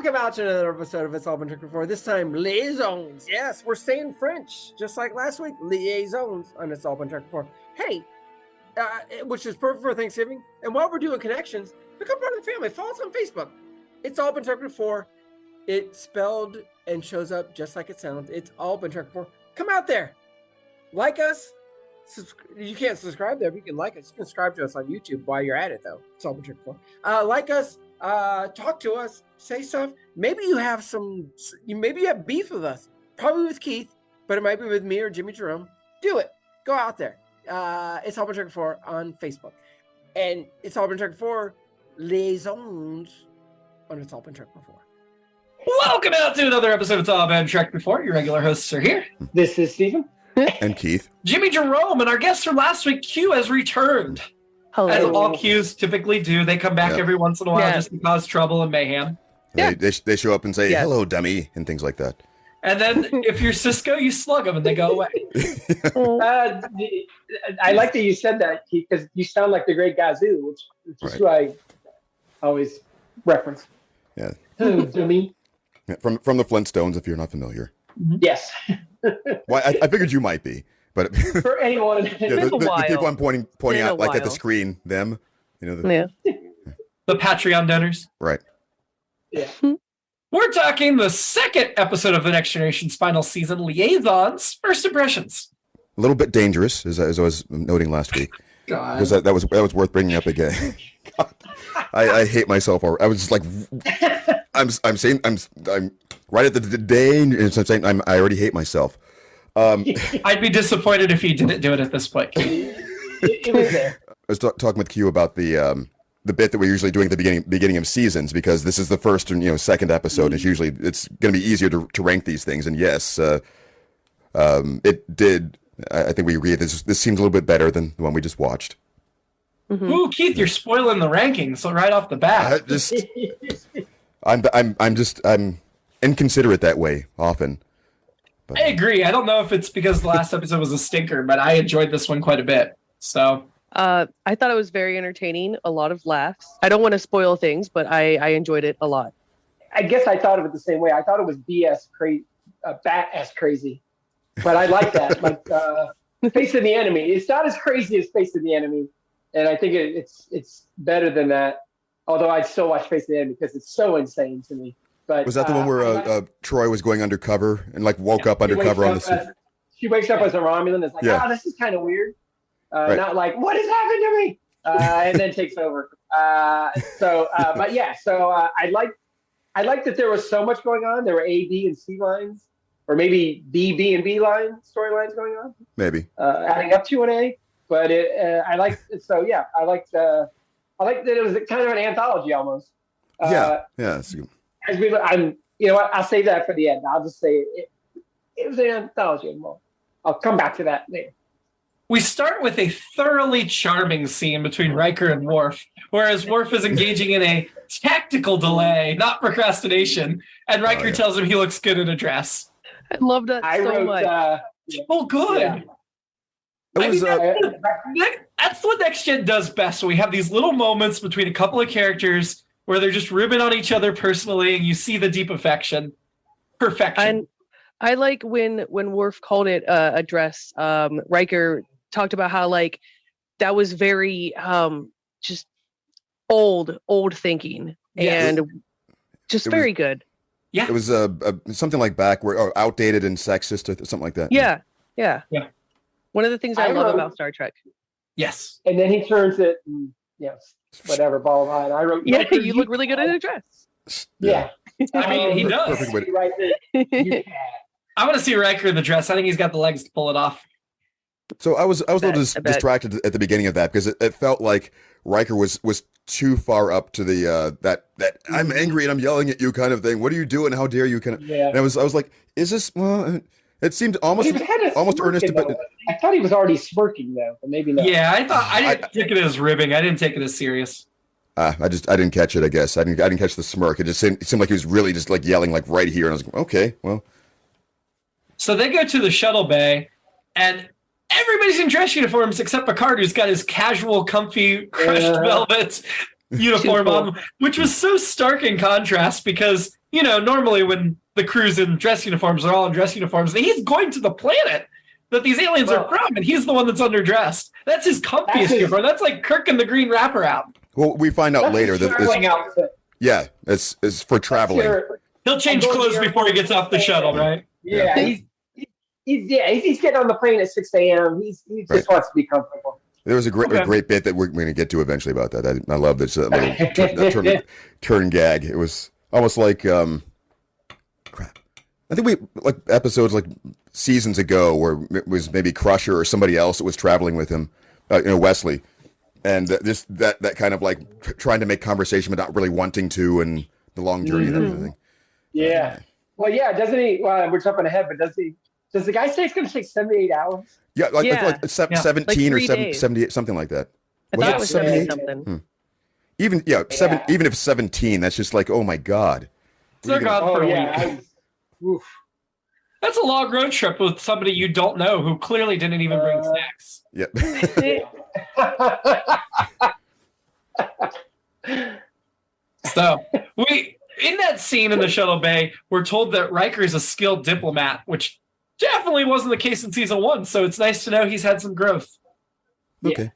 Welcome out to another episode of It's All Been Tricked Before. This time, Liaisons. Yes, we're staying French, just like last week. Liaisons on It's All Been Tricked Before. Hey, which is perfect for Thanksgiving. And while we're doing connections, become part of the family. Follow us on Facebook. It's All Been Tricked Before. It's spelled and shows up just like it sounds. It's All Been Tricked Before. Come out there. Like us. You can't subscribe there, but you can like us. You can subscribe to us on YouTube while you're at it, though. It's All Been Tricked Before. Like us. Talk to us, say stuff. Maybe you have maybe you have beef with us, probably with Keith, but it might be with me or Jimmy Jerome. Do it. Go out there. It's All Been Tricked Before on Facebook, and It's All Been Tricked Before Liaisons on It's All Been Tricked Before. Welcome out to another episode of It's All Been Tricked Before. Your regular hosts are here. This is Stephen. And Keith. Jimmy Jerome, and our guest from last week, Q, has returned. Hello. As all Qs typically do, they come back every once in a while just to cause trouble and mayhem. They show up and say, hello, dummy, and things like that. And then if you're Cisco, you slug them and they go away. I like that you said that, because you sound like the great Gazoo, which is who I always reference. Yeah. Hello, dummy. Yeah, from the Flintstones, if you're not familiar. Yes. Well, I figured you might be. But for anyone, the people I'm pointing out, like at the screen, them, the Patreon donors, right? Yeah. We're talking the second episode of the Next Generation's final season, Liaisons. First impressions. A little bit dangerous, as I was noting last week, because that was worth bringing up again. God, I hate myself. I was just like, I'm right at the day, and I'm saying I already hate myself. I'd be disappointed if you didn't do it at this point. It was there. I was talking with Q about the bit that we're usually doing at the beginning of seasons, because this is the first and second episode. And it's going to be easier to rank these things. And yes, it did. I think we agree this seems a little bit better than the one we just watched. Mm-hmm. Ooh, Keith, you're spoiling the rankings right off the bat. I'm inconsiderate that way often. But I agree. I don't know if it's because the last episode was a stinker, but I enjoyed this one quite a bit. So, I thought it was very entertaining. A lot of laughs. I don't want to spoil things, but I enjoyed it a lot. I guess I thought of it the same way. I thought it was bat-ass crazy, but I like that. Like Face of the Enemy. It's not as crazy as Face of the Enemy, and I think it's better than that. Although I'd still watch Face of the Enemy because it's so insane to me. But was that the one where Troy was going undercover and woke up undercover on the? She wakes up as a Romulan. It's like, this is kind of weird. Right. Not like, what has happened to me? And then takes over. So I like that there was so much going on. There were A, B, and C lines, or maybe B, and B line storylines going on. Maybe adding up to an A. But I liked it. So yeah, I liked that it was kind of an anthology almost. It's good. I'll save that for the end. I'll just say it was an anthology. I'll come back to that later. We start with a thoroughly charming scene between Riker and Worf, whereas Worf is engaging in a tactical delay, not procrastination, and Riker tells him he looks good in a dress. I love that much. Good. Yeah. That's what Next Gen does best. We have these little moments between a couple of characters where they're just ribbing on each other personally, and you see the deep affection. Perfection. And I like when Worf called it a dress, Riker talked about how that was very just old thinking, and just very good. Yeah, it was something like outdated and sexist or something like that. Yeah. One of the things I love about Star Trek. Yes, and then he turns it. And, whatever, ball line. I wrote. Yeah, you look really good in a dress. Yeah. I mean, he does. Right there. I want to see Riker in the dress. I think he's got the legs to pull it off. So I was a little distracted at the beginning of that, because it felt like Riker was too far up to the that I'm angry and I'm yelling at you kind of thing. What are you doing? How dare you? And I was like, is this? Well, it seemed almost earnest. But I thought he was already smirking though, but maybe not. Yeah, I didn't take it as ribbing. I didn't take it as serious. I didn't catch it. I guess I didn't catch the smirk. It seemed like he was really just yelling right here, and I was like, okay, well. So they go to the shuttle bay, and everybody's in dress uniforms except Picard, who's got his casual, comfy, crushed velvet uniform on, which was so stark in contrast because normally when the crew's in dress uniforms, they're all in dress uniforms. And he's going to the planet that these aliens are from, and he's the one that's underdressed. That's his comfiest uniform. That's like Kirk and the Green Wraparound. Well, we find out later that traveling outfit. Yeah, it's for traveling. He'll change clothes before he gets off the shuttle, right? Yeah, he's getting on the plane at 6 a.m. He just wants to be comfortable. There was a great bit that we're going to get to eventually about that. I love this little turn gag. It was almost like crap. I think we like episodes like seasons ago where it was maybe Crusher or somebody else that was traveling with him, Wesley, and just that kind of like trying to make conversation but not really wanting to, and the long journey and everything. Yeah. Well, yeah. Doesn't he? Well, we're jumping ahead, but does he? Does the guy say it's going to take 78 hours? Yeah, like 17 like or 78, something like that. I thought it was 78 something. Even even if it's 17, that's just like, oh my god. They're gone for a week. That's a long road trip with somebody you don't know who clearly didn't even bring snacks. Yep. So in that scene in the shuttle bay, we're told that Riker is a skilled diplomat, which definitely wasn't the case in season 1. So it's nice to know he's had some growth. Okay. Yeah.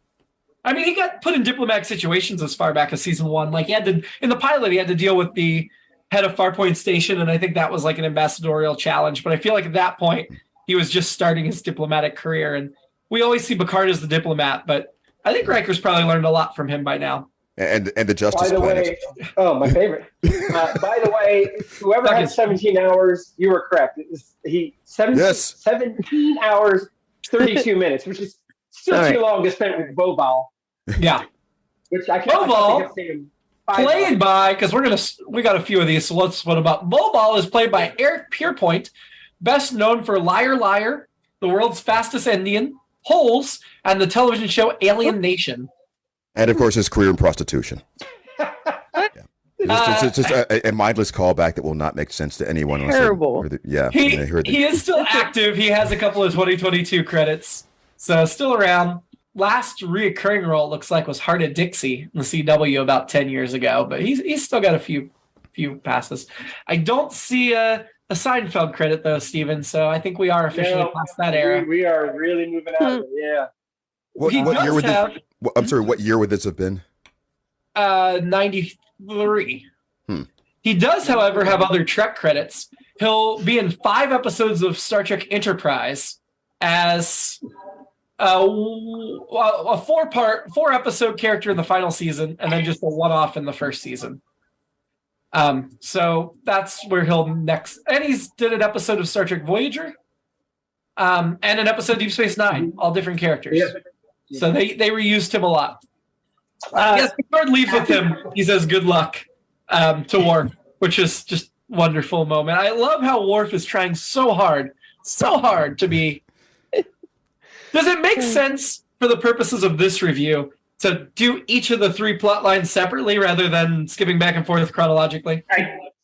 I mean, he got put in diplomatic situations as far back as season 1. Like in the pilot, he had to deal with the head of Farpoint Station, and I think that was like an ambassadorial challenge. But I feel like at that point, he was just starting his diplomatic career. And we always see Picard as the diplomat, but I think Riker's probably learned a lot from him by now. And the Justice Planet. My favorite. By the way, whoever had 17 hours, you were correct. 17 hours, 32 minutes, which is still too long to spend with Bobal. Yeah. Which I Bobal, played by, because we got a few of these, so let's what about Bobal is played by Eric Pierpoint, best known for Liar Liar, The World's Fastest Indian, Holes, and the television show Alien Nation. And of course, his career in prostitution. It's just a mindless callback that will not make sense to anyone. Terrible. He is still active. He has a couple of 2022 credits, so still around. Last reoccurring role looks like was Heart of Dixie in the CW about 10 years ago, but he's still got a few passes. I don't see a Seinfeld credit though, Steven, so I think we are officially past that era. We are really moving out of it, yeah. What year would what year would this have been? 93. He does, however, have other Trek credits. He'll be in 5 episodes of Star Trek Enterprise as a 4-episode character in the final season, and then just a one-off in the first season. So that's where he'll next. And he's did an episode of Star Trek Voyager, and an episode of Deep Space Nine, all different characters. Yeah. So they reused him a lot. Yes, Picard leaves with him. He says good luck to Worf, which is just wonderful moment. I love how Worf is trying so hard to be. Does it make sense for the purposes of this review to do each of the 3 plot lines separately rather than skipping back and forth chronologically?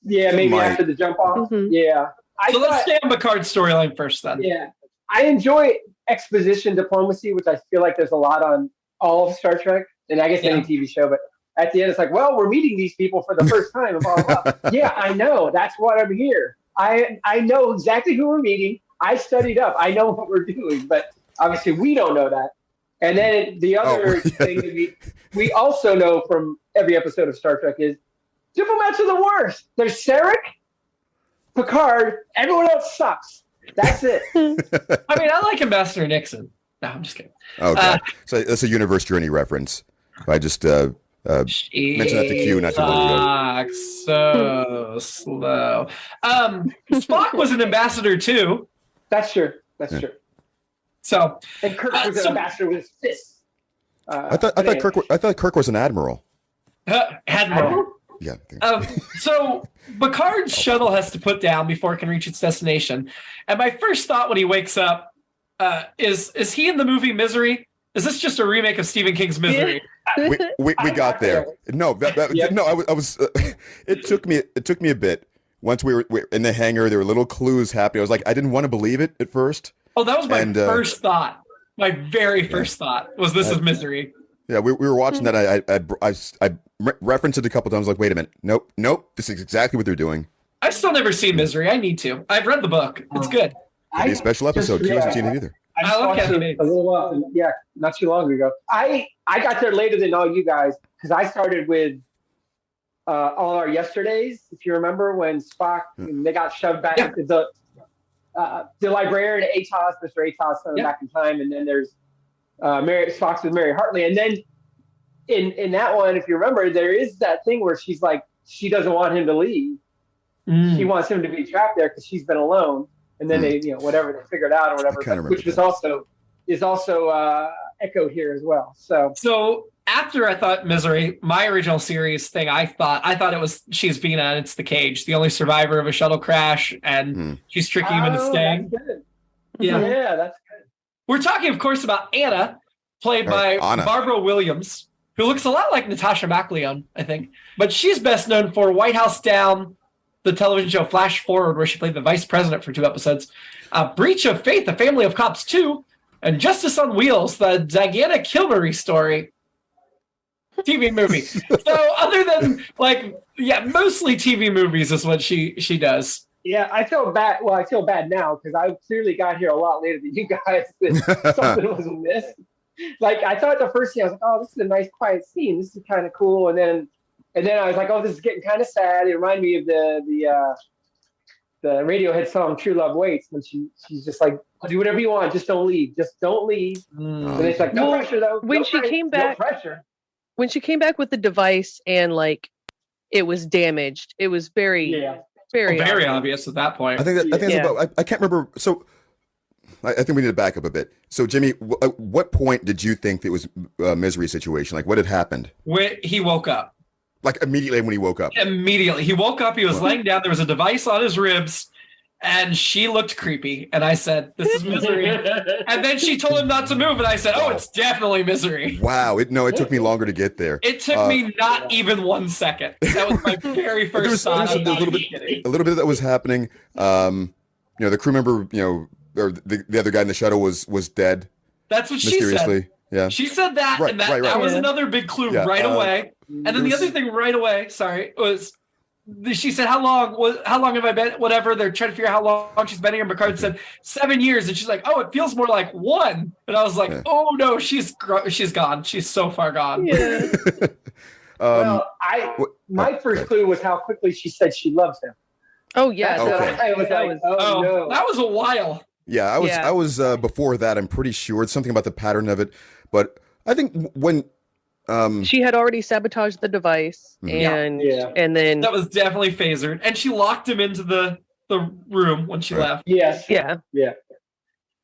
Maybe after the jump off. Mm-hmm. Yeah. Let's stay on Picard's storyline first then. Yeah. I enjoy exposition diplomacy, which I feel like there's a lot on all of Star Trek, and I guess any TV show, but at the end it's like, well, we're meeting these people for the first time. Blah, blah, blah. Yeah, I know. That's what I'm here. I know exactly who we're meeting. I studied up. I know what we're doing, but obviously we don't know that. And then the other thing that we also know from every episode of Star Trek is diplomats are the worst. There's Sarek, Picard, everyone else sucks. That's it. I mean, I like Ambassador Nixon. No, I'm just kidding. Okay. So that's a Universe Journey reference. I just mentioned that to Q not too long ago. So slow. Spock was an ambassador too. That's true. That's true. So and Kirk was an ambassador with his fists. I thought Kirk was an admiral. Admiral. Yeah. So Picard's shuttle has to put down before it can reach its destination. And my first thought when he wakes up is he in the movie Misery? Is this just a remake of Stephen King's Misery? We got there. No, no. I was. It took me a bit. Once we were in the hangar, there were little clues happening. I was like, I didn't want to believe it at first. Oh, that was my first thought. My very first thought was this is Misery. Yeah, we were watching that. I referenced it a couple times. Like, wait a minute, nope. This is exactly what they're doing. I've still never seen Misery. I need to. I've read the book. It's good. Maybe a special episode. Q hasn't seen it either. I just love watched Kathy it Bates. a little while, not too long ago. I got there later than all you guys because I started with all our yesterdays. If you remember when Spock and they got shoved back into the librarian Atos, Mr. Atos, back in time, and then there's Spock's with Mary Hartley, and then in that one, if you remember, there is that thing where she's like she doesn't want him to leave. She wants him to be trapped there because she's been alone. And then they, whatever they figured out or whatever, which was also echoed here as well. So after I thought Misery, my original series thing, I thought it was she's being on It's the Cage, the only survivor of a shuttle crash, and she's tricking him into staying. That's good. Yeah, that's good. We're talking, of course, about Anna, played by Barbara Williams, who looks a lot like Natasha McLeod, I think, but she's best known for White House Down, the television show Flash Forward, where she played the vice president for 2 episodes, Breach of Faith, A Family of Cops 2, and Justice on Wheels, the Diana Kilbury story TV movie. So other than, mostly TV movies is what she does. Yeah, I feel bad. Well, I feel bad now because I clearly got here a lot later than you guys. Something was missed. I thought the first scene, I was like, oh, this is a nice quiet scene. This is kind of cool. And then I was like, oh, this is getting kind of sad. It reminded me of the Radiohead song "True Love Waits" when she's just like, I'll do whatever you want, just don't leave, just don't leave. And it's like, no pressure though. When she came back, when she came back with the device and it was damaged, it was very obvious at that point. I think I can't remember. So I think we need to back up a bit. So Jimmy, at what point did you think it was a Misery situation? What had happened? When he woke up. Immediately when he woke up. Immediately. He woke up, he was laying down, there was a device on his ribs, and she looked creepy. And I said, this is Misery. And then she told him not to move, and I said, oh, it's definitely Misery. Wow. It took me longer to get there. It took me not even 1 second. That was my very first thought. A little bit of that was happening. The crew member, or the other guy in the shuttle was dead. That's what she said. Yeah. She said that, and that was another big clue right away. And then the other thing right away, was she said, how long have I been? Whatever. They're trying to figure out how long she's been here. And Picard said 7 years, and she's like, oh, it feels more like 1. And I was like, oh no, she's gone. She's so far gone. Yeah. My first clue was how quickly she said she loves him. Oh yeah. I was like, no. That was a while. Yeah, I was before that. I'm pretty sure it's something about the pattern of it, but I think when she had already sabotaged the device, and then that was definitely phasered, and she locked him into the room when she left. Yes. Yeah.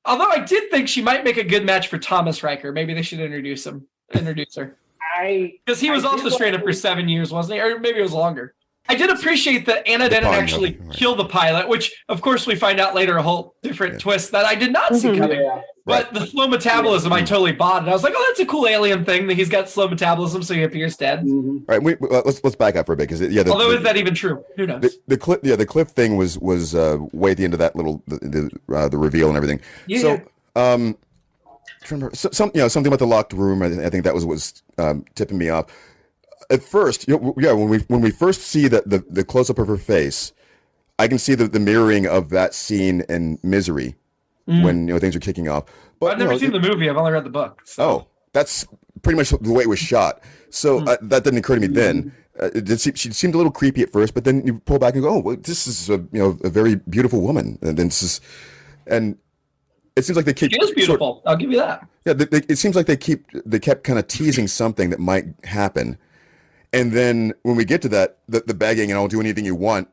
Although I did think she might make a good match for Thomas Riker. Maybe they should introduce her. Because he was also stranded for 7 years, wasn't he? Or maybe it was longer. I did appreciate that Anna didn't actually kill the pilot, which, of course, we find out later a whole different twist that I did not see coming. Yeah. But the slow metabolism, I totally bought it. I was like, oh, that's a cool alien thing that he's got slow metabolism, so he appears dead. All right, let's back up for a bit. Although, is that even true? Who knows? The cliff thing was way at the end of that little the reveal and everything. Yeah. So, something about the locked room. I think that was tipping me off. At first, when we first see the close up of her face, I can see the mirroring of that scene in Misery when things are kicking off. But I've never seen the movie. I've only read the book. So. Oh, that's pretty much the way it was shot. So that didn't occur to me then. She seemed a little creepy at first, but then you pull back and go, "Oh, well, this is a very beautiful woman." And then and it seems like they keep. She is beautiful. I'll give you that. Yeah, it seems like they kept kind of teasing something that might happen. And then when we get to that, the begging and I'll do anything you want.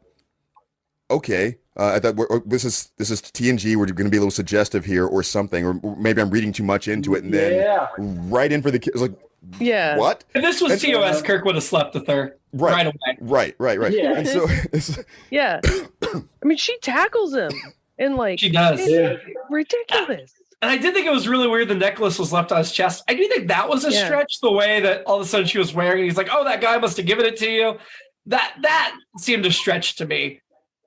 Okay, I thought this is TNG. We're going to be a little suggestive here, or something, or maybe I'm reading too much into it, and then right in for the kids. What? If this was TOS, Kirk would have slept with her right away. Right. Yeah. And so, yeah. I mean, she tackles him, and she does. Ridiculous. And I did think it was really weird the necklace was left on his chest. I do think that was a stretch, the way that all of a sudden she was wearing it. He's like, oh, that guy must have given it to you. That seemed a stretch to me.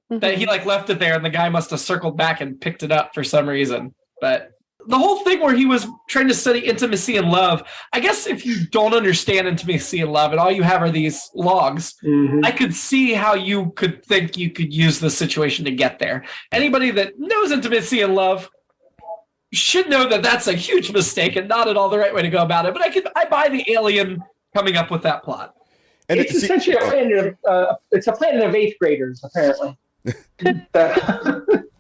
That he left it there and the guy must have circled back and picked it up for some reason. But the whole thing where he was trying to study intimacy and love, I guess if you don't understand intimacy and love and all you have are these logs, I could see how you could think you could use the situation to get there. Anybody that knows intimacy and love should know that that's a huge mistake and not at all the right way to go about it. But I buy the alien coming up with that plot. And it's essentially a planet of eighth graders, apparently.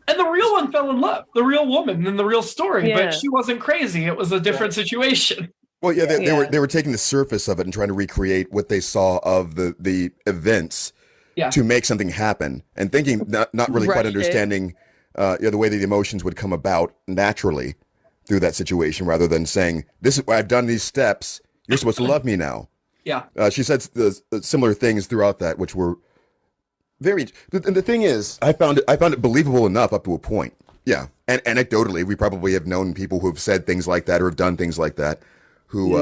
And the real one fell in love, the real woman in the real story, but she wasn't crazy. It was a different situation. Well, they were taking the surface of it and trying to recreate what they saw of the events to make something happen, and thinking not really quite understanding the way that the emotions would come about naturally through that situation, rather than saying, "This I've done these steps. You're supposed to love me now." Yeah, she said similar things throughout that, which were. And the thing is, I found it believable enough up to a point. Yeah, and anecdotally, we probably have known people who have said things like that or have done things like that, who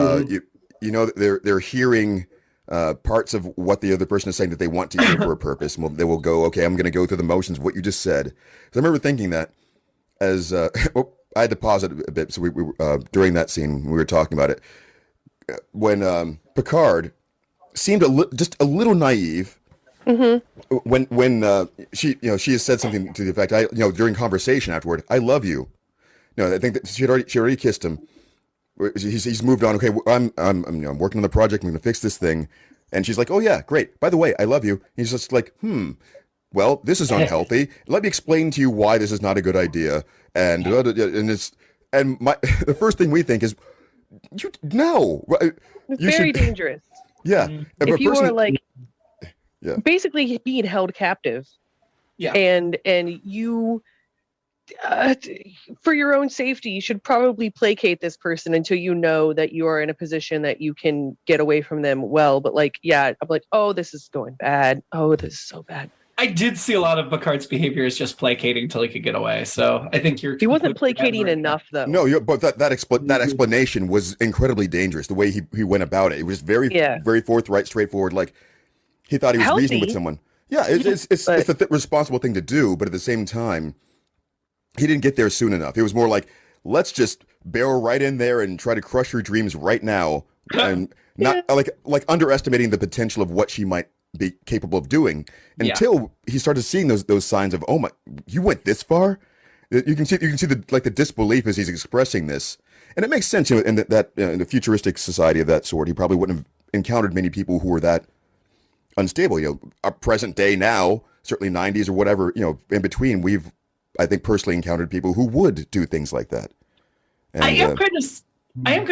they're hearing parts of what the other person is saying that they want to hear for a purpose. And they will go, okay, I'm going to go through the motions of what you just said. Because I remember thinking that as I had to pause it a bit. So we during that scene we were talking about it when Picard seemed just a little naive. When she has said something to the effect, during conversation afterward, I love you. No, I think that she already kissed him. He's moved on. Okay, I'm working on the project. I'm going to fix this thing, and she's like, oh yeah, great. By the way, I love you. He's just like, well, this is unhealthy. Let me explain to you why this is not a good idea. And the first thing we think is, it's very dangerous. Yeah, if you are like. Yeah. Basically being held captive. Yeah. And you for your own safety, you should probably placate this person until you know that you are in a position that you can get away from them well. But I'm like, oh, this is going bad. Oh, this is so bad. I did see a lot of Picard's behavior as just placating until he could get away. So I think he wasn't placating enough, though. No, but that explanation was incredibly dangerous. The way he went about it, it was very forthright, straightforward. Like, he thought he was reasoning with someone. Yeah, it's the responsible thing to do, but at the same time, he didn't get there soon enough. It was more like, let's just barrel right in there and try to crush her dreams right now, and not like underestimating the potential of what she might be capable of doing until he started seeing those signs of, oh my, you went this far. You can see the disbelief as he's expressing this, and it makes sense. In that in a futuristic society of that sort, he probably wouldn't have encountered many people who were that unstable. Our present day now, certainly 90s or whatever, in between, I think personally encountered people who would do things like that. And, I am kind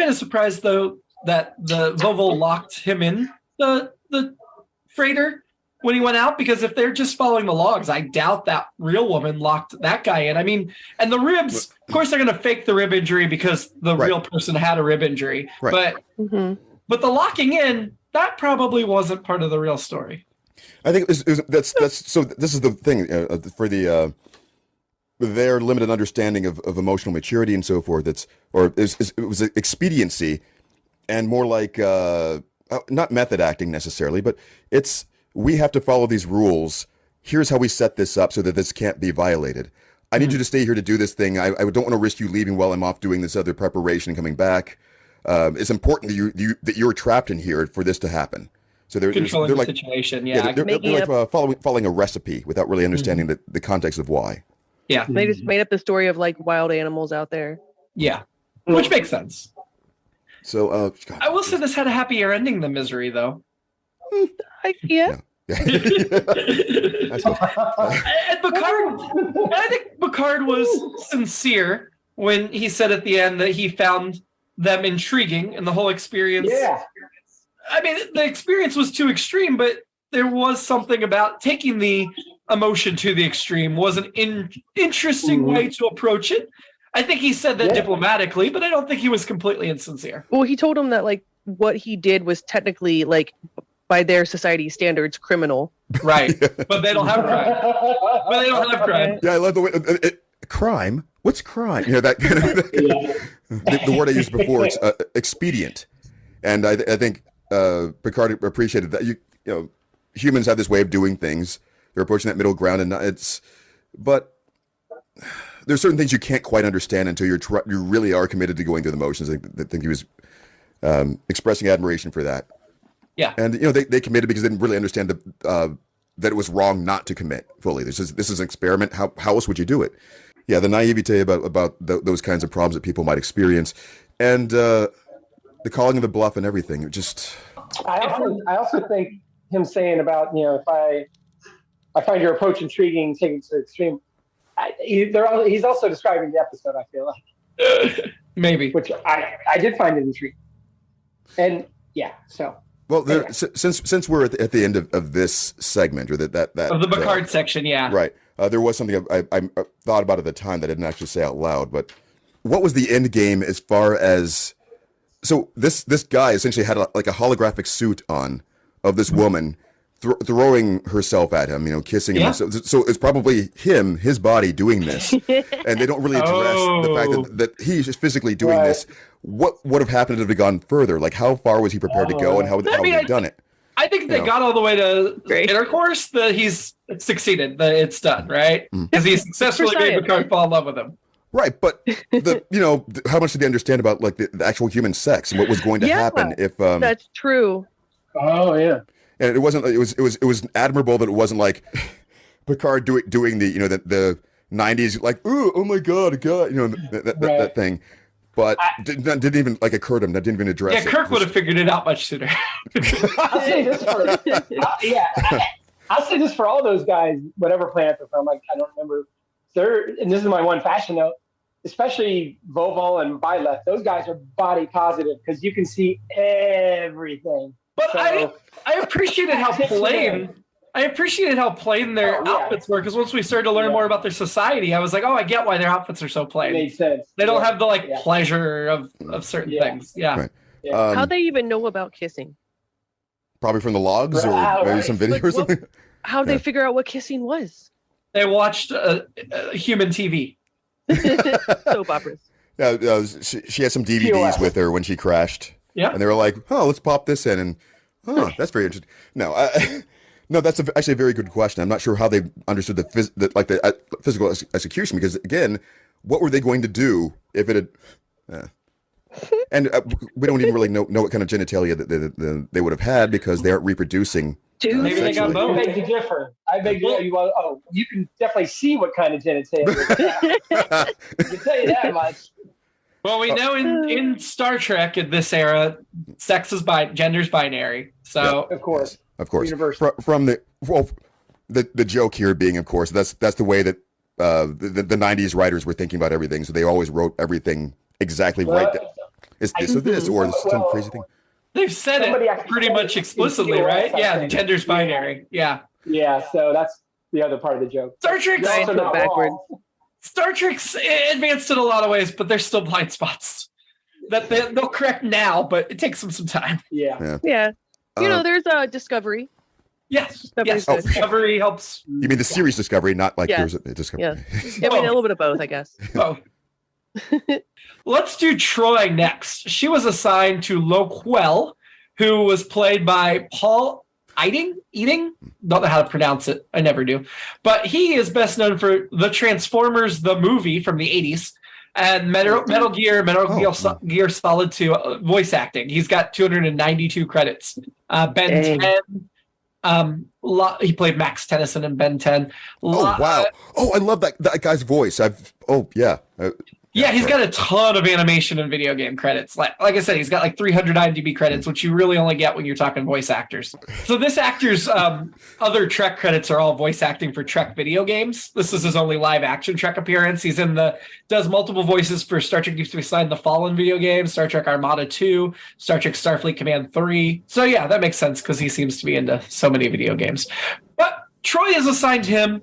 of surprised though that the Voval locked him in the freighter when he went out, because if they're just following the logs, I doubt that real woman locked that guy in. I mean, and the ribs, of course they're going to fake the rib injury because the real person had a rib injury, but the locking in, that probably wasn't part of the real story. I think that's so. This is the thing for their limited understanding of emotional maturity and so forth. It was expediency, and more like not method acting necessarily, but we have to follow these rules. Here's how we set this up so that this can't be violated. I need you to stay here to do this thing. I don't want to risk you leaving while I'm off doing this other preparation and coming back. It's important that you're trapped in here for this to happen. So they're like the situation. They're like following a recipe without really understanding the context of why. Yeah, they just made up the story of like wild animals out there. Yeah, which makes sense. So I will say this had a happier ending than Misery, though. Yeah. And I think Picard was sincere when he said at the end that he found them intriguing and the whole experience. Yeah. I mean, the experience was too extreme, but there was something about taking the emotion to the extreme was an interesting way to approach it. I think he said that diplomatically, but I don't think he was completely insincere. Well, he told him that like what he did was technically like by their society standards criminal. Right. But they don't have crime. Yeah, I love the way crime. What's crime? That kind of the word I used before. It's expedient, and I think Picard appreciated that. Humans have this way of doing things. They're approaching that middle ground, and but there's certain things you can't quite understand until you really are committed to going through the motions. I think he was expressing admiration for that. Yeah. And they committed because they didn't really understand that it was wrong not to commit fully. This is an experiment. How else would you do it? Yeah, the naivete about those kinds of problems that people might experience, and the calling of the bluff and everything. It just. I also think him saying about if I find your approach intriguing, take it to the extreme. He's also describing the episode. I feel like maybe, which I did find it intriguing, and yeah, so. Well, since we're at the end of this segment, or that of the Picard section, yeah, right. There was something I thought about at the time that I didn't actually say out loud. But what was the end game as far as? So this guy essentially had like a holographic suit on of this woman throwing herself at him, kissing him. So it's probably his body doing this, and they don't really address the fact that he's just physically doing this. What would have happened if it had gone further? Like, how far was he prepared to go, and how they've done it? I think they got all the way to intercourse. That he's succeeded. That it's done, right? Because he successfully made Picard fall in love with him. Right, but how much did they understand about like the actual human sex and what was going to happen if? That's true. Oh yeah. And it wasn't. It was admirable that it wasn't like Picard doing the the 90s like oh my god that thing. But didn't even like occur to him. That didn't even address. Yeah, Kirk would have figured it out much sooner. I'll say this I'll say this for all those guys, whatever planet they're from. Like I don't remember. And this is my one fashion note. Especially Voval and Byleth. Those guys are body positive because you can see everything. But I appreciated how plain. I appreciated how plain their outfits were because once we started to learn more about their society, I was like, oh, I get why their outfits are so plain. It made sense. They don't have the pleasure of certain things. Yeah. Right. How'd they even know about kissing? Probably from the logs or maybe some video or something. How'd they figure out what kissing was? They watched human TV. Soap operas. Yeah, she had some DVDs with her when she crashed. Yeah. And they were like, oh, let's pop this in. And, that's very interesting. No, no, that's actually a very good question. I'm not sure how they understood the physical execution because, again, what were they going to do if it had... And we don't even really know what kind of genitalia that they would have had because they aren't reproducing. Maybe they got both. I beg to differ. You can definitely see what kind of genitalia. I can tell you that much. Well, we know in Star Trek in this era, gender's binary. So of course, universal. From the joke here being, of course, that's the way that the 90s writers were thinking about everything. So they always wrote everything exactly right. It's this or this or some crazy thing. They've said it pretty much explicitly, right? Yeah, gender's binary. Yeah. Yeah, so that's the other part of the joke. Star Trek's also not backwards. Star Trek's advanced in a lot of ways, but there's still blind spots that they'll correct now, but it takes them some time. Yeah. There's a Discovery. Yes. Discovery helps. You mean the series Discovery, not like yours at Discovery? Yeah. I mean, a little bit of both, I guess. Both. Let's do Troy next. She was assigned to Loquel, who was played by Paul Eating? Don't know how to pronounce it. I never do. But he is best known for the Transformers, the movie from the 80s, and Metal Gear Gear Solid 2 voice acting. He's got 292 credits. Ben 10. He played Max Tennyson in Ben 10. Wow. I love that guy's voice. Yeah, he's got a ton of animation and video game credits. Like I said, he's got like 300 IMDb credits, which you really only get when you're talking voice actors. So this actor's other Trek credits are all voice acting for Trek video games. This is his only live action Trek appearance. He's does multiple voices for Star Trek Deep Space Nine, the Fallen video game, Star Trek Armada 2, Star Trek Starfleet Command 3. So yeah, that makes sense because he seems to be into so many video games. But Troy is assigned him,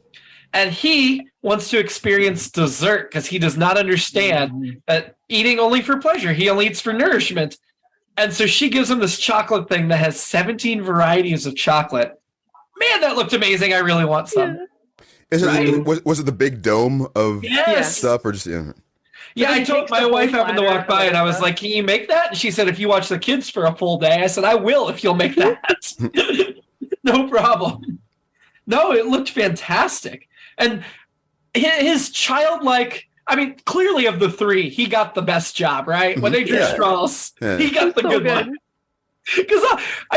and he wants to experience dessert because he does not understand that eating only for pleasure. He only eats for nourishment. And so she gives him this chocolate thing that has 17 varieties of chocolate. Man, that looked amazing. I really want some. Yeah. Was it the big dome of stuff or just... Yeah, I told my wife happened to walk by and I was like, can you make that? And she said, if you watch the kids for a full day. I said, I will if you'll make that. No problem. No, it looked fantastic. And his childlike I mean, clearly of the three, he got the best job, right? When they drew straws, he got the good one. Because,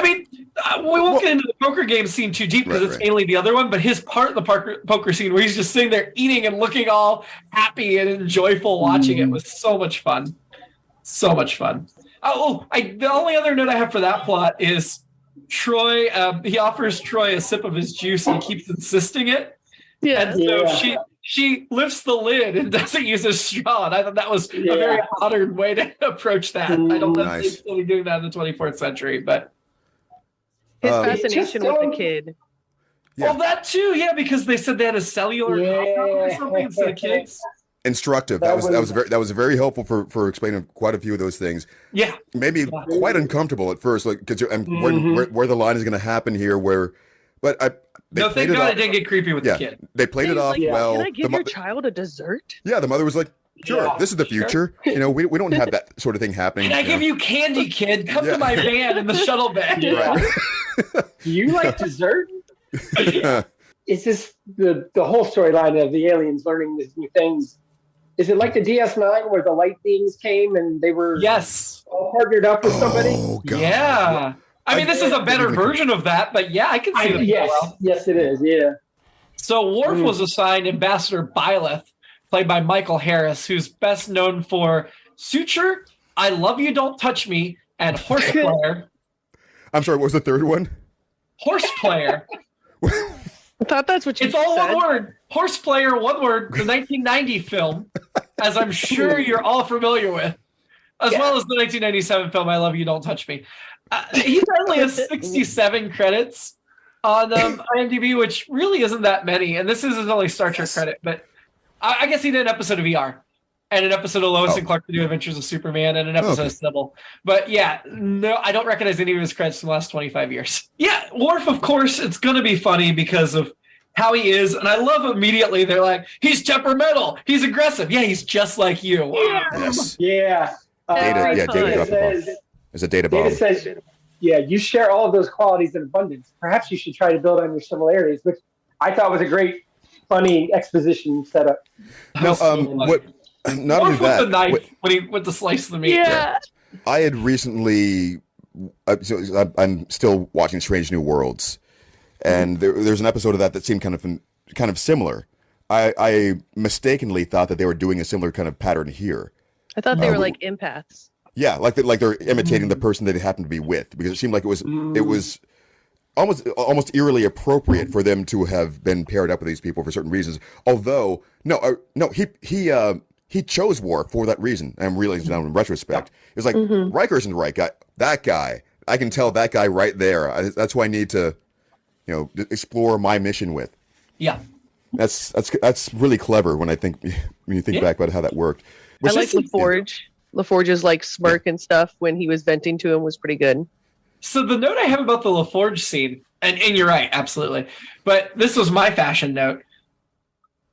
we won't get into the poker game scene too deep because it's mainly the other one, but his part of the poker scene where he's just sitting there eating and looking all happy and joyful watching it was so much fun. So much fun. The only other note I have for that plot is Troy, he offers Troy a sip of his juice and he keeps insisting it. Yeah. And so she lifts the lid and doesn't use a straw. And I thought that was a very modern way to approach that. I don't know if they're still doing that in the 24th century, but his fascination with the kid. Yeah. Well, that too, because they said they had a cellular compound or something instead of kids. Instructive. That was very helpful for explaining quite a few of those things. Yeah, maybe quite uncomfortable at first, like because where the line is going to happen here. Thank God it didn't get creepy with the kid. They played it off well. Can I give your child a dessert? Yeah, the mother was like, "Sure, this is the future. Sure. We don't have that sort of thing happening." Can I give you candy, kid? Come to my van in the shuttle bag. Right. Do you like dessert? Is this the whole storyline of the aliens learning these new things? Is it like the DS9 where the light beings came and they were all partnered up with somebody? Oh, God. Yeah. I mean, this is a better version of that, but I can see it. Yes, it is. Yeah. So Worf was assigned Ambassador Byleth, played by Michael Harris, who's best known for Suture, I Love You, Don't Touch Me, and Horse Player. I'm sorry, what was the third one? Horse Player. I thought that's what you said. It's all one word. Horse Player, one word, the 1990 film, as I'm sure you're all familiar with, as well as the 1997 film, I Love You, Don't Touch Me. He only has 67 credits on IMDb, which really isn't that many. And this is his only Star Trek credit, but I guess he did an episode of ER and an episode of Lois and Clark: The New Adventures of Superman and an episode of Sybil. But no, I don't recognize any of his credits from the last 25 years. Yeah, Worf, of course, it's going to be funny because of how he is. And I love immediately, they're like, he's temperamental, he's aggressive. Yeah, he's just like you. Yes. Yeah. Data dropped the bomb. There's a data bomb. Data says, you share all of those qualities in abundance. Perhaps you should try to build on your similarities, which I thought was a great, funny exposition setup. No, not only that, with the knife when he went to slice the meat. Yeah. I had recently, I'm still watching Strange New Worlds, and there's an episode of that seemed kind of similar. I mistakenly thought that they were doing a similar kind of pattern here. I thought they were like empaths. Yeah, like they're imitating the person that they happen to be with, because it seemed like it was almost eerily appropriate for them to have been paired up with these people for certain reasons. Although he chose Worf for that reason. I'm realizing now in retrospect, it's like Riker isn't the right guy. That guy, I can tell that guy right there. That's who I need to, explore my mission with. Yeah, that's really clever when you think back about how that worked. I like LaForge. LaForge's like smirk and stuff when he was venting to him was pretty good. So the note I have about the LaForge scene, and you're right, absolutely. But this was my fashion note.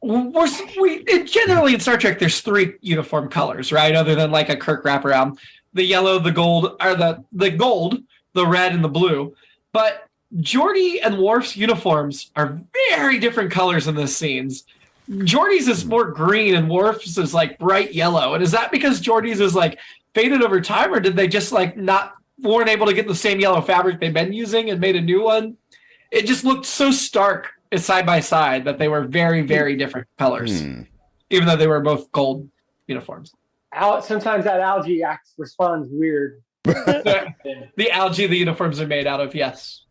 Generally in Star Trek, there's three uniform colors, right? Other than like a Kirk wraparound. The yellow, the gold, or the gold, the red, and the blue. But Geordi and Worf's uniforms are very different colors in this scenes. Geordi's is more green and Worf's is like bright yellow. And is that because Geordi's is like faded over time, or did they just like weren't able to get the same yellow fabric they've been using and made a new one? It just looked so stark side by side that they were very, very different colors, even though they were both gold uniforms. Sometimes that algae responds weird. The algae the uniforms are made out of, yes.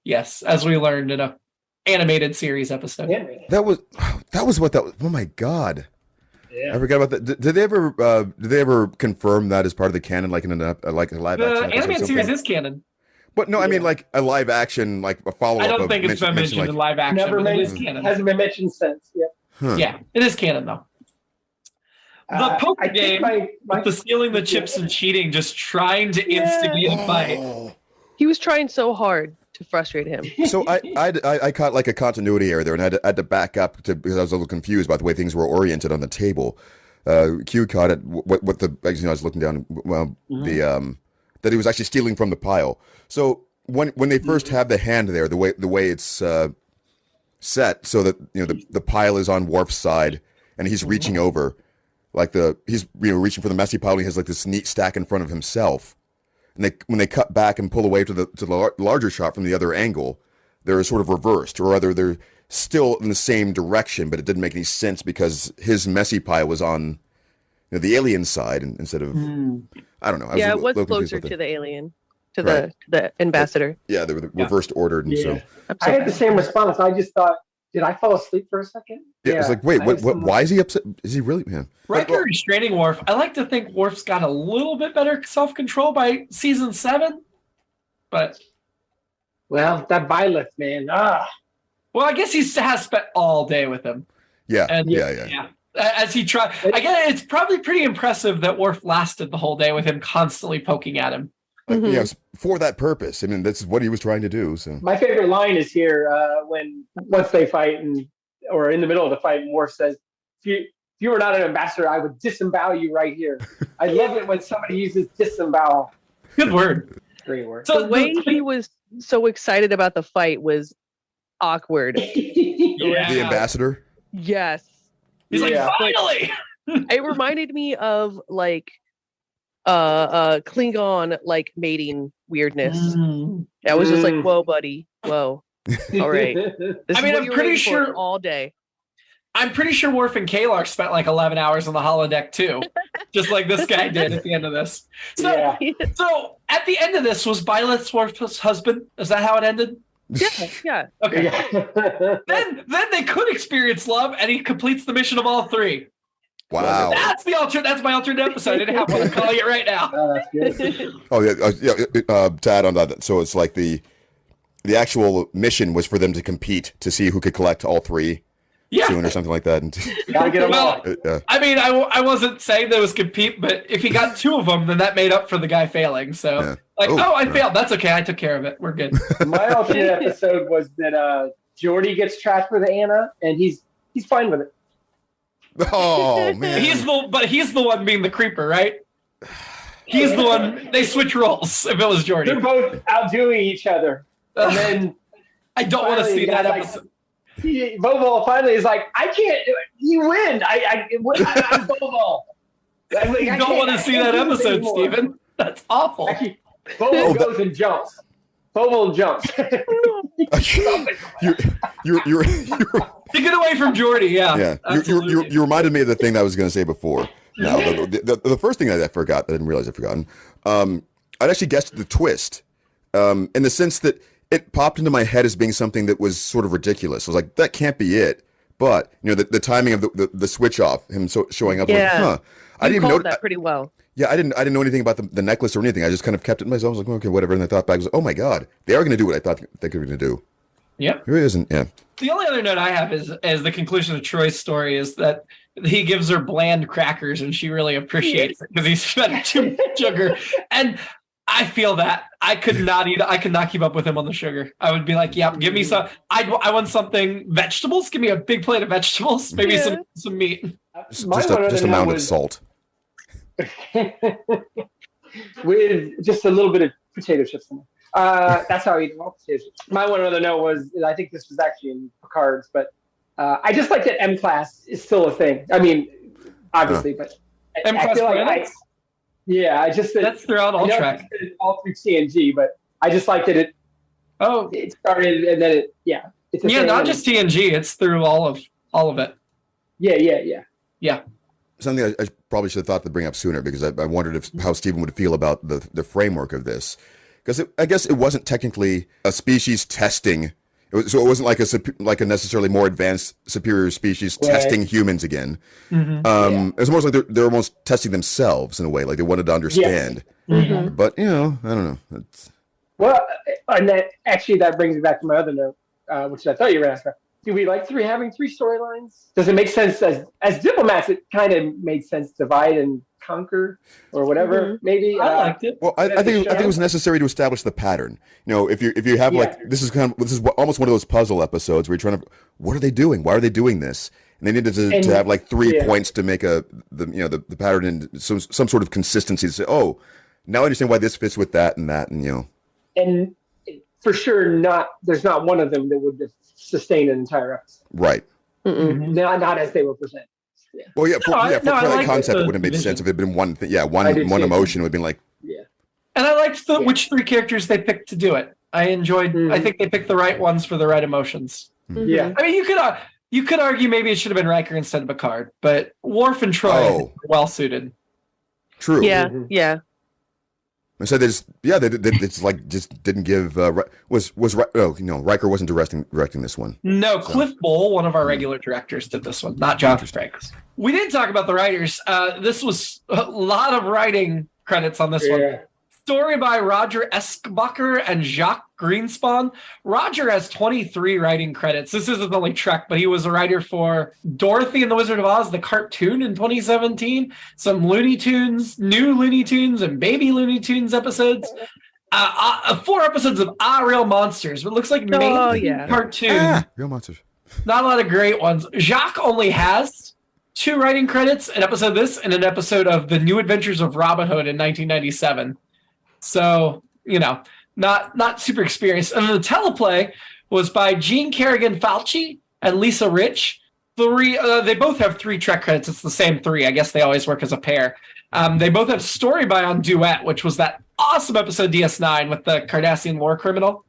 Yes, as we learned in a animated series episode. That was what that was. Oh my God. Yeah. I forgot about that. Did they ever confirm that as part of the canon, like in a live action? The animated series is canon. But no, I mean like a live action, like a follow up. I don't think it's been mentioned in live action. Never mentioned. It is canon. Hasn't been mentioned since. Yeah. Huh. Yeah, it is canon though. The poker game with the stealing the chips and cheating, just trying to instigate a fight. He was trying so hard to frustrate him. So I caught like a continuity error there, and I had to back up because I was a little confused about the way things were oriented on the table. Q caught it. What the I was looking down. Well, that he was actually stealing from the pile. So when they first have the hand there, the way it's set, so that the pile is on Worf's side, and he's reaching over, like he's reaching for the messy pile. And he has like this neat stack in front of himself, and when they cut back and pull away to the larger shot from the other angle, they're sort of reversed, or rather they're still in the same direction, but it didn't make any sense because his messy pile was on the alien side instead of I don't know. It was closer to the alien, to the ambassador. Yeah, they were reversed ordered, and so I had the same response. I just thought, did I fall asleep for a second? Yeah, it's like, wait, what? Why is he upset? Is he really? Man, Riker restraining Worf. I like to think Worf's got a little bit better self-control by season 7, but well, that Byleth, man. Well, I guess he has spent all day with him. Yeah, and yeah. As he tried, I guess it's probably pretty impressive that Worf lasted the whole day with him constantly poking at him. Yes, for that purpose. I mean, that's what he was trying to do. So my favorite line is here once they fight or in the middle of the fight, and Worf says, if you were not an ambassador, I would disembowel you right here. I love it when somebody uses disembowel. Good word. Great word. So the way he was so excited about the fight was awkward. The ambassador? Yes. He's like, finally! It reminded me of like Klingon like mating weirdness. I was just like, whoa, buddy. Whoa. All right. I'm pretty sure all day. I'm pretty sure Worf and Kalar spent like 11 hours on the holodeck too, just like this guy did at the end of this. So, so at the end of this, was Byleth Worf's husband? Is that how it ended? Yeah. Okay. Yeah. then they could experience love, and he completes the mission of all 3. Wow. That's my alternate episode. I didn't have one. I'm calling it right now. Oh, that's good. Oh yeah. To add on that, so it's like the actual mission was for them to compete to see who could collect all 3 soon or something like that. Gotta get them all. I mean, I wasn't saying there was compete, but if he got 2 of them, then that made up for the guy failing. So I failed. That's okay. I took care of it. We're good. My alternate episode was that Geordi gets trapped with Anna, and he's fine with it. Oh man. He's the one being the creeper, right? He's the one. They switch roles. If it was Geordi, they're both outdoing each other, and then I don't want to see that episode. Bobo finally is like, I can't. You win. I'm Bobo. You don't want to see that episode, Steven. That's awful. Actually, Bobo goes and jumps. Bobo jumps. You get away from Geordi, yeah. You reminded me of the thing that I was going to say before. Now, the first thing that I forgot, that I didn't realize I'd forgotten, I'd actually guessed the twist, in the sense that it popped into my head as being something that was sort of ridiculous. I was like, that can't be it. But the timing of the switch off, him showing up, I didn't even know that pretty well. Yeah, I didn't know anything about the necklace or anything. I just kind of kept it to myself. I was like, okay, whatever. And I thought back, I was like, oh my god, they are going to do what I thought they were going to do. Yep. Here it isn't. Yeah. The only other note I have is the conclusion of Troy's story is that he gives her bland crackers and she really appreciates it because he spent too much sugar. And I feel that I could not keep up with him on the sugar. I would be like, yeah, give me some. I want something vegetables. Give me a big plate of vegetables. Maybe some meat. Just a mound of salt. With just a little bit of potato chips in there. That's how I eat all potato chips. My one other note was, I think this was actually in Picard's, but I just like that M class is still a thing. I mean, obviously, but M-class feel like that's throughout all track, all through TNG, but I just like that it started and then it's not just TNG, it's through all of it. Yeah. Something I probably should have thought to bring up sooner, because I wondered how Stephen would feel about the framework of this, because I guess it wasn't technically a species testing. So it wasn't like a necessarily more advanced superior species testing humans again. Mm-hmm. It's almost like they're almost testing themselves in a way, like they wanted to understand. Yes. Mm-hmm. But I don't know. Well, and that brings me back to my other note, which I thought you were going to ask about. Do we like having 3 storylines? Does it make sense as diplomats? It kind of made sense to divide and conquer or whatever. Mm-hmm. Maybe I liked it. Well, I think it was necessary to establish the pattern. If you have this is almost one of those puzzle episodes where you're trying to, what are they doing? Why are they doing this? And they needed to have like 3 points to make the pattern and some sort of consistency to say, oh, now I understand why this fits with that and that, and And for sure, there's not one of them that would sustain an entire episode. Right. Not as they were presented. Well, yeah, for I the like concept, the it would have made vision. sense if it had been one thing. Yeah, I one did too. emotion would have been like, Yeah. And I liked which three characters they picked to do it. I enjoyed. I think they picked the right ones for the right emotions. Yeah. I mean, you could argue maybe it should have been Riker instead of Picard, but Worf and Troy were well suited. true. Yeah. I said it's like just didn't give Riker wasn't directing this one. No, Cliff Bowl, one of our regular directors, did this one, not Jonathan Frakes. We didn't talk about the writers. This was a lot of writing credits on this one. Story by Roger Eschbacher and Jacques Greenspan. Roger has 23 writing credits. This isn't only Trek, but he was a writer for Dorothy and the Wizard of Oz, the cartoon in 2017, some Looney Tunes, new Looney Tunes, and Baby Looney Tunes episodes. 4 episodes of Real Monsters, but it looks like mainly cartoon. Real Monsters. Not a lot of great ones. Jacques only has 2 writing credits, an episode of this and an episode of The New Adventures of Robin Hood in 1997. So, not super experienced. And then the teleplay was by Gene Kerrigan Falchi and Lisa Rich. They both have 3 Trek credits. It's the same 3. I guess they always work as a pair. They both have story by on Duet, which was that awesome episode DS9 with the Cardassian war criminal.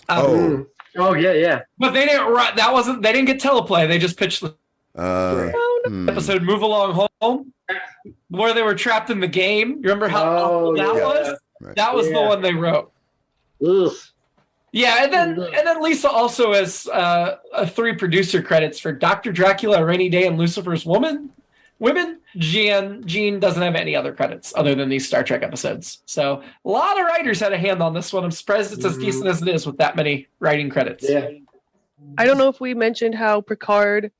Yeah. But they didn't write. They didn't get teleplay. They just pitched the episode "Move Along Home," where they were trapped in the game. You remember how awful that was? Right. That was the one they wrote. Ugh. Yeah, and then Lisa also has 3 producer credits for Dr. Dracula, A Rainy Day, and Lucifer's Women. Gene doesn't have any other credits other than these Star Trek episodes. So a lot of writers had a hand on this one. I'm surprised it's as decent as it is with that many writing credits. Yeah. I don't know if we mentioned how Picard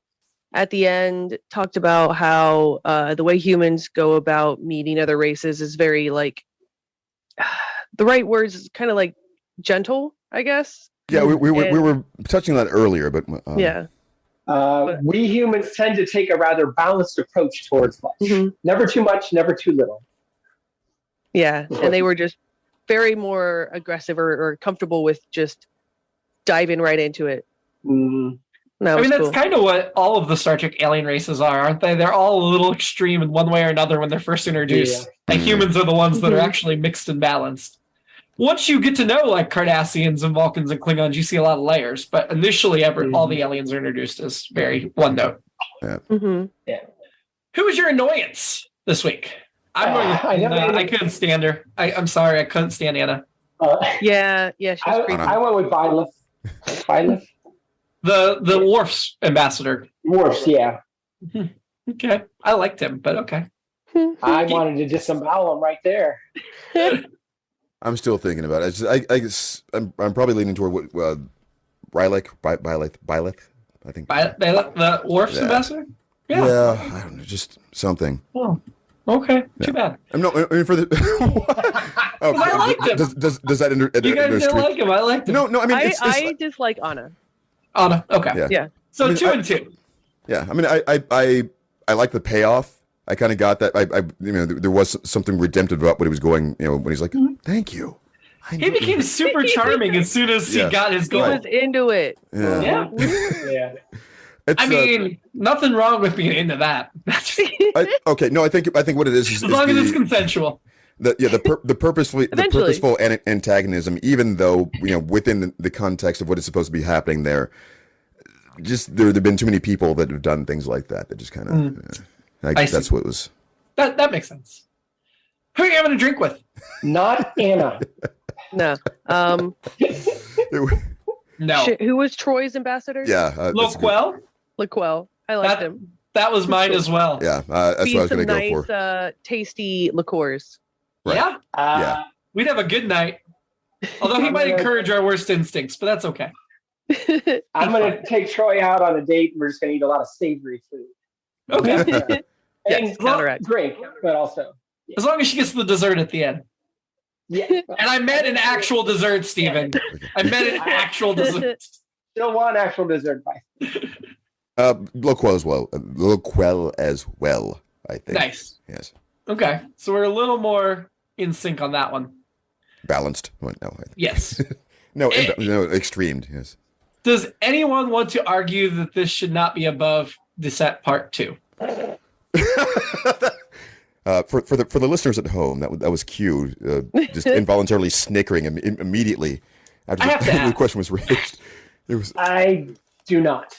at the end talked about how the way humans go about meeting other races is very like the right words is kind of like gentle, I guess. Yeah, we were touching on that earlier, but we humans tend to take a rather balanced approach towards life. Never too much, never too little. Yeah, and they were just very more aggressive or comfortable with just diving right into it. That's kind of what all of the Star Trek alien races are, aren't they? They're all a little extreme in one way or another when they're first introduced. And humans are the ones that are actually mixed and balanced. Once you get to know like Cardassians and Vulcans and Klingons, you see a lot of layers. But initially, all the aliens are introduced as very one note. Yeah. Who was your annoyance this week? I'm going with Anna. I couldn't stand her. I'm sorry, I couldn't stand Anna. She was creepy. I went with Byleth. The Worf's ambassador. Worf's, yeah. Okay. I liked him, but okay. I wanted to disembowel him right there. I'm still thinking about it. I guess I'm probably leaning toward what Byleth. I think the Worf's ambassador. Yeah, I don't know, just something. Oh, okay. Too bad. I mean, for the. Okay. I liked him. Does that? You guys didn't like him. I liked him. No. I mean, I dislike Anna. Anna. Okay. Yeah. So 2 and 2. Yeah. I mean, I like the payoff. I kind of got that. There was something redemptive about what he was going. When he's like, "Thank you." He became super charming as soon as he got his goal. He was into it. Yeah. I mean, nothing wrong with being into that. Okay. No, I think what it is as long as it's consensual. The purposeful antagonism, even though within the context of what is supposed to be happening there, just there've been too many people that have done things like that. That just kind of. I guess that's what it was. That makes sense. Who are you having a drink with? Not Anna. No. No. Who was Troy's ambassador? Yeah. Laquelle. I liked him. That was mine as well. Yeah. That's what I was going to go for. Nice, tasty liqueurs. Right. Yeah. We'd have a good night. Although he might encourage our worst instincts, but that's okay. I'm going to take Troy out on a date, and we're just going to eat a lot of savory food. Okay. Yes, counteract. Drink, but also. Yeah. As long as she gets the dessert at the end. Yeah. And I meant an actual dessert, Stephen. I meant an actual dessert. Still want actual dessert, bye. Laquelle as well, I think. Nice. Yes. Okay. So we're a little more in sync on that one. Balanced? No. I think. Yes. No, extremed, yes. Does anyone want to argue that this should not be above Descent Part 2? For the listeners at home, that was cute. Just involuntarily snickering immediately after the question was raised. It was. I do not.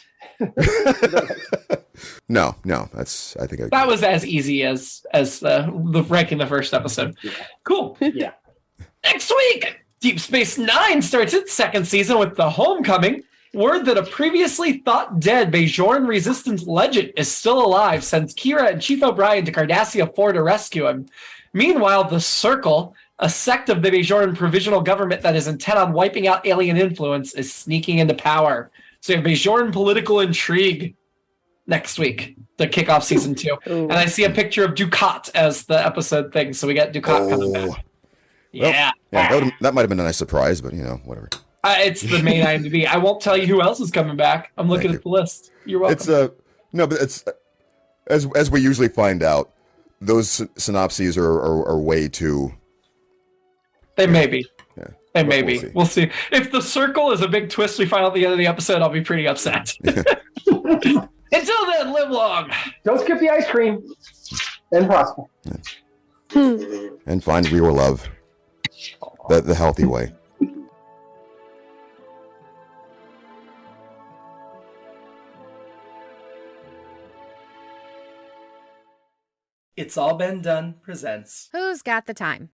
No. That's. I think that was as easy as the ranking the first episode. Yeah. Cool. Yeah. Next week, Deep Space Nine starts its second season with The Homecoming. Word that a previously thought dead Bajoran resistance legend is still alive sends Kira and Chief O'Brien to Cardassia 4 to rescue him. Meanwhile, the Circle, a sect of the Bajoran provisional government that is intent on wiping out alien influence, is sneaking into power. So you have Bajoran political intrigue next week to kick off season 2. Ooh. And I see a picture of Ducat as the episode thing, so we got Ducat coming back. Well, Yeah. that might have been a nice surprise, but whatever. It's the main IMDb. I won't tell you who else is coming back. I'm looking at the list. You're welcome. It's no, but it's as we usually find out, those synopses are way too. They may be. Yeah. They may be. See. We'll see. If the Circle is a big twist we find at the end of the episode, I'll be pretty upset. Until then, live long. Don't skip the ice cream. And prosper. And find real love. The healthy way. It's All Been Done presents Who's got the time?